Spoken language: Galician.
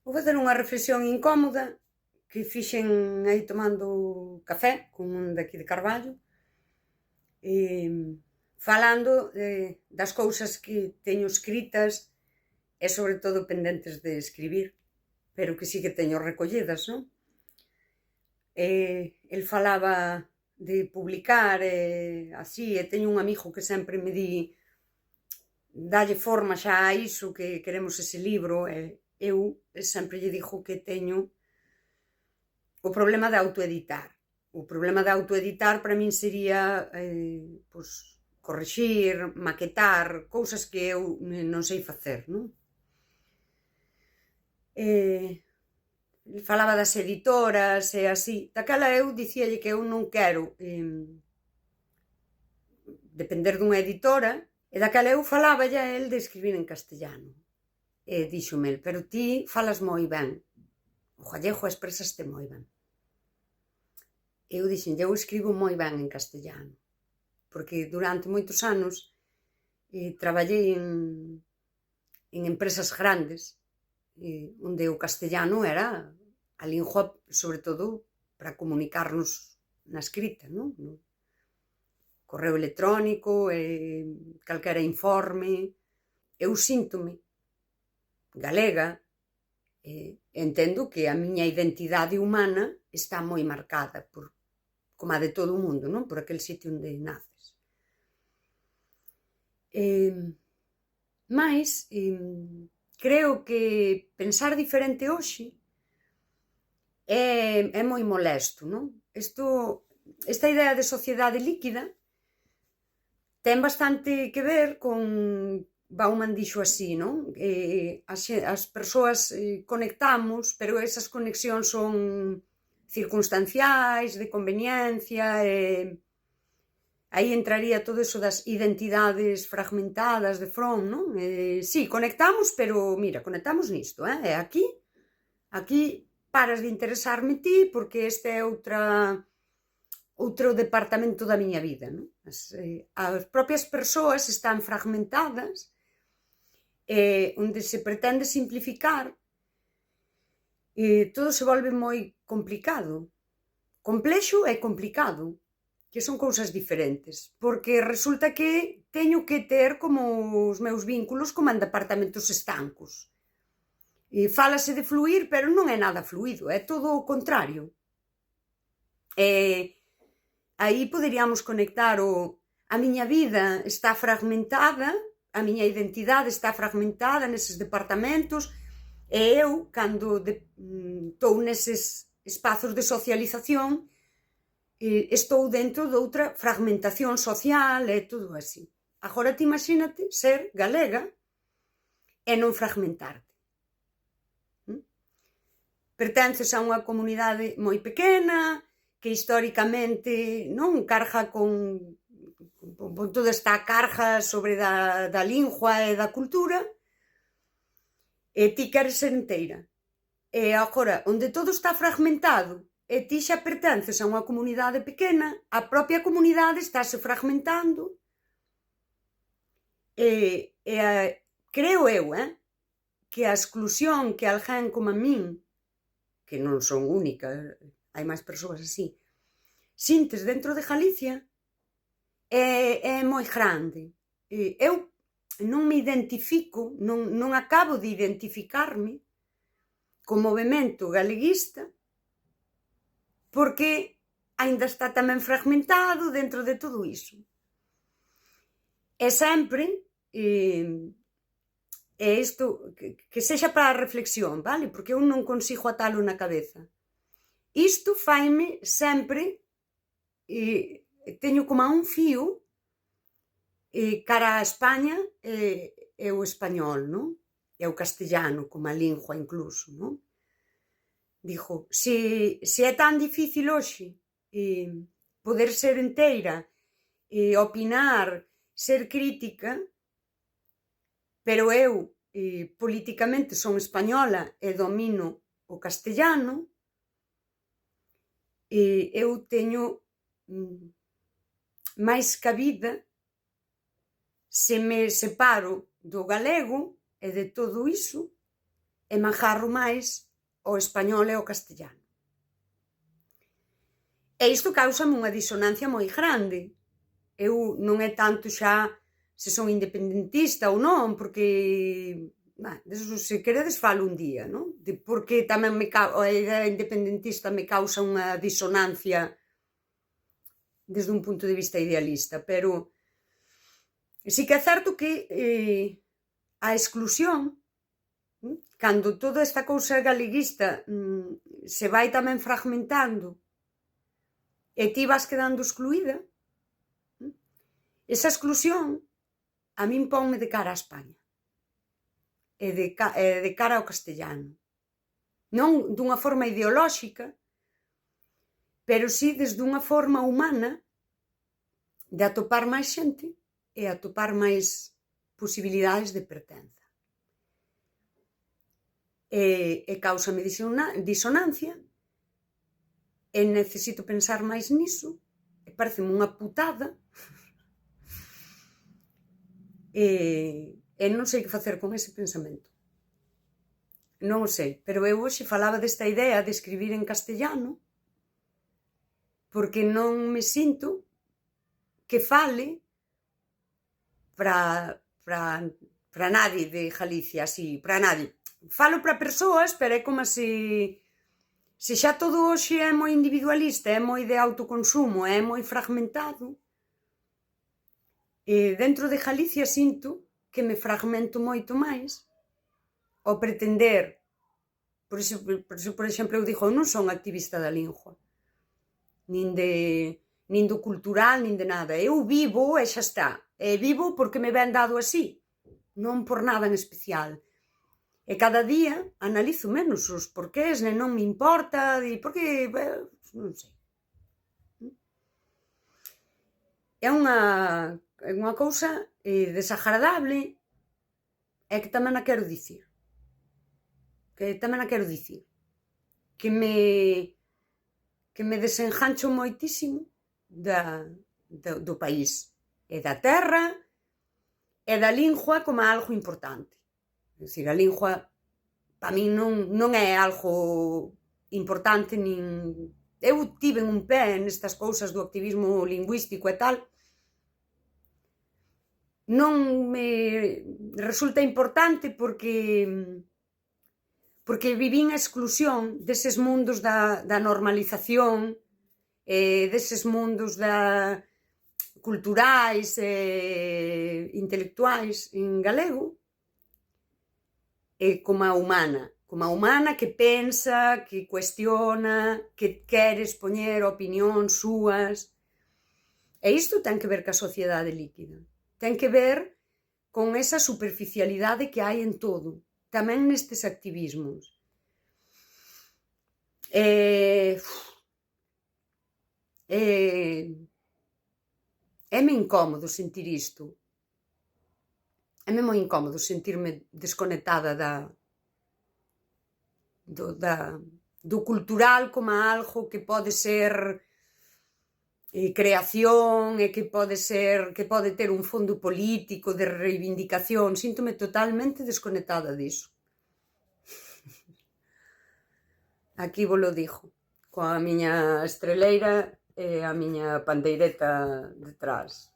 Vou facer unha reflexión incómoda que fixen aí tomando café con un daqui de Carballo, falando das cousas que teño escritas e sobre todo pendentes de escribir, pero que sí que teño recollidas, non? El falaba de publicar así, e teño un amigo que sempre me di dalle forma xa a iso, que queremos ese libro, e eu sempre lle digo que teño o problema de autoeditar. O problema de autoeditar para min sería pois, corrixir, maquetar, cousas que eu non sei facer, non? Falaba das editoras e así. Daquela eu dicíalle que eu non quero depender dunha editora, e daquela eu falaba a el de escribir en castellano. E díxome, pero ti falas moi ben, o gallego expresaste moi ben. Eu dixen, eu escribo moi ben en castellano, porque durante moitos anos traballei en empresas grandes, onde o castellano era a lingua, sobre todo, para comunicarnos na escrita, non? Correo electrónico, calquera informe. Eu síntome galega, entendo que a miña identidade humana está moi marcada por, como a de todo o mundo, non? Por aquel sitio onde naces. Mais creo que pensar diferente hoxe é moi molesto, non? Esta idea de sociedade líquida ten bastante que ver con, Bauman dixo así, non? As persoas conectamos, pero esas conexións son circunstanciais, de conveniencia, aí entraría todo eso das identidades fragmentadas de Fromm, non? Sí, conectamos, pero mira, conectamos nisto, e aquí paras de interesarme ti porque este é outro departamento da miña vida, non? As propias persoas están fragmentadas, onde se pretende simplificar, todo se volve moi complicado. Complexo e complicado, que son cousas diferentes, porque resulta que teño que ter como os meus vínculos como en departamentos estancos. Fálase de fluir, pero non é nada fluido, é todo o contrario. Aí poderíamos conectar a miña vida está fragmentada, a miña identidade está fragmentada neses departamentos, e eu, cando estou neses espazos de socialización, estou dentro de outra fragmentación social e todo así. Agora ti imagínate ser galega e non fragmentarte. Pertences a unha comunidade moi pequena, que históricamente non carga con toda esta carga sobre da lingua e da cultura, e ti queres ser inteira. E agora, onde todo está fragmentado, e ti xa pertences a unha comunidade pequena, a propia comunidade estáse fragmentando, creo eu, que a exclusión que alguén como a min, que non son única, hai máis persoas así, sintes dentro de Galicia, é moi grande. Eu non me identifico, non acabo de identificarme co movemento galeguista, porque aínda está tamén fragmentado dentro de todo iso. E sempre, isto, que sexa para a reflexión, vale? Porque eu non consigo atalo na cabeza. Isto faime sempre, teño como a un fío cara a España e o español, non? E o castellano, como a lingua incluso, non? Digo, se é tan difícil hoxe poder ser inteira, opinar, ser crítica, pero eu politicamente son española e domino o castellano, eu teño máis cabida se me separo do galego e de todo iso e me agarro máis ao español e ao castellano. E isto causame unha disonancia moi grande. Eu non é tanto xa se son independentista ou non, porque, deso, se queredes falo un día, non? De porque tamén a idea independentista me causa unha disonancia desde un punto de vista idealista, pero sí que é certo que a exclusión, cando toda esta cousa galeguista se vai tamén fragmentando e ti vas quedando excluída, esa exclusión a min ponme de cara a España e de cara ao castellano. Non dunha forma ideolóxica, pero sí desde unha forma humana de atopar máis xente e atopar máis posibilidades de pertenza. E causame disonancia e necesito pensar máis niso e pareceme unha putada e non sei que facer con ese pensamento. Non o sei, pero eu hoxe falaba desta idea de escribir en castellano porque non me sinto que fale para nadie de Galicia, así, para nadie. Falo para persoas, pero é como se xa todo hoxe é moi individualista, é moi de autoconsumo, é moi fragmentado. E dentro de Galicia sinto que me fragmento moito máis ao pretender, por exemplo, eu digo, eu non son activista da lingua, nin do cultural, nin de nada. Eu vivo e xa está. E vivo porque me ven dado así, non por nada en especial. E cada día analizo menos os porqués, non me importa, porque, non sei. É unha cousa desagradable e que tamén a quero dicir. Que me desengancho moitísimo do país e da terra e da lingua como algo importante. É dicir, a lingua para min non é algo importante, nin... Eu tive un pé nestas cousas do activismo lingüístico e tal. Non me resulta importante porque vivín a exclusión deses mundos da normalización, deses mundos culturais e intelectuais en galego, como a humana que pensa, que cuestiona, que quere expoñer opinións súas. E isto ten que ver ca sociedade líquida. Ten que ver con esa superficialidade que hai en todo, tamén nestes activismos. É-me incómodo sentir isto. É-me moi incómodo sentirme desconectada do cultural como algo que pode ser creación e que pode ter un fondo político de reivindicación. Síntome totalmente desconectada diso. Aquí vos lo digo, coa miña estreleira e a miña pandeireta detrás.